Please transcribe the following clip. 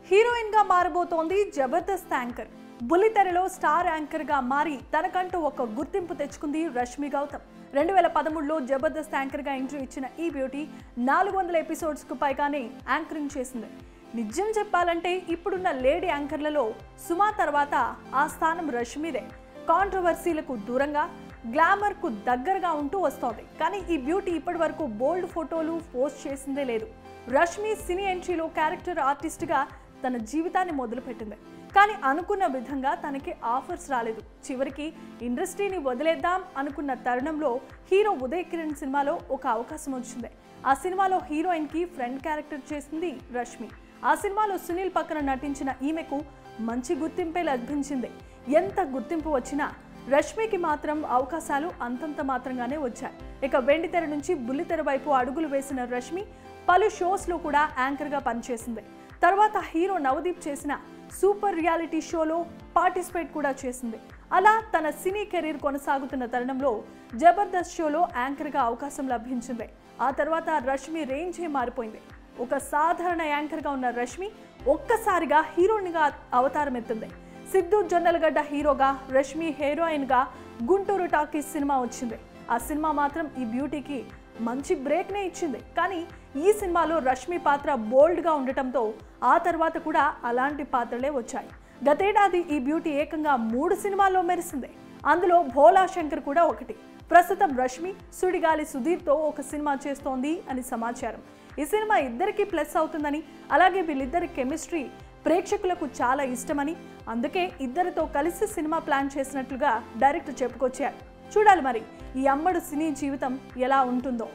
Heroine గా మారబోతోంది Jabardasth anchor. బుల్లితెరలో star anchor గా మారి తనకంటూ ఒక గుర్తింపు తెచ్చుకుంది రష్మి గౌతమ్. 2013లో జబర్దస్త్ యాంకర్ గా ఎంట్రీ ఇచ్చిన ఈ బ్యూటీ 400 ఎపిసోడ్స్ కు పైగానే యాంకరింగ్ చేసింది. నిజం చెప్పాలంటే ఇప్పుడున్న లేడీ యాంకర్లలో సుమా తర్వాత ఆ స్థానం రష్మిదే. కాంట్రవర్సీలకు దూరంగా గ్లామర్ కు దగ్గరగా ఉంటూ వస్తోంది. కానీ ఈ బ్యూటీ ఇప్పటి వరకు బోల్డ్ ఫోటోలు పోస్ట్ చేసిందే లేదు. రష్మి సినీ ఎంట్రీలో క్యారెక్టర్ ఆర్టిస్ట్ గా తన జీవితాన్ని మొదలుపెట్టింది. కానీ అనుకున్న విధంగా తనకి ఆఫర్స్ రాలేదు. చివరికి ఇండస్ట్రీని వదిలేద్దాం అనుకున్న తరుణంలో హీరో ఉదయ్ కిరణ్ సినిమాలో ఒక అవకాశం వచ్చింది. ఆ సినిమాలో హీరోయిన్ కి ఫ్రెండ్ క్యారెక్టర్ చేసింది రష్మి. ఆ సినిమాలో సునీల్ పక్కన నటించిన ఈమెకు మంచి గుర్తింపే లభించింది. ఎంత గుర్తింపు వచ్చినా రష్మికి మాత్రం అవకాశాలు అంతంత మాత్రంగానే వచ్చాయి. ఇక వెండితెర నుంచి బుల్లితెర వైపు అడుగులు వేసిన రష్మి పలు షోస్లో కూడా యాంకర్గా పనిచేసింది. తర్వాత హీరో నవదీప్ చేసిన సూపర్ రియాలిటీ షోలో పార్టిసిపేట్ కూడా చేసింది. అలా తన సినీ కెరీర్ కొనసాగుతున్న తరుణంలో జబర్దస్త్ షోలో యాంకర్గా అవకాశం లభించింది. ఆ తర్వాత రష్మి రేంజే మారిపోయింది. ఒక సాధారణ యాంకర్గా ఉన్న రష్మి ఒక్కసారిగా హీరోయిన్గా అవతారం ఎత్తింది. సిద్ధు జొన్నలగడ్డ హీరోగా, రష్మి హీరోయిన్గా గుంటూరు టాకీస్ సినిమా వచ్చింది. ఆ సినిమా మాత్రం ఈ బ్యూటీకి మంచి బ్రేక్నే ఇచ్చింది. కానీ ఈ సినిమాలో రష్మి పాత్ర బోల్డ్గా ఉండటంతో ఆ తర్వాత కూడా అలాంటి పాత్రలే వచ్చాయి. గతేడాది ఈ బ్యూటీ ఏకంగా 3 సినిమాల్లో మెరిసింది. అందులో భోలా శంకర్ కూడా ఒకటి. ప్రస్తుతం రష్మి సుడిగాలి సుధీర్తో ఒక సినిమా చేస్తోంది అని సమాచారం. ఈ సినిమా ఇద్దరికి ప్లస్ అవుతుందని, అలాగే వీళ్ళిద్దరి కెమిస్ట్రీ ప్రేక్షకులకు చాలా ఇష్టమని, అందుకే ఇద్దరితో కలిసి సినిమా ప్లాన్ చేసినట్లుగా డైరెక్టర్ చెప్పుకొచ్చారు. చూడాలి మరి ఈ అమ్మడు సినీ జీవితం ఎలా ఉంటుందో.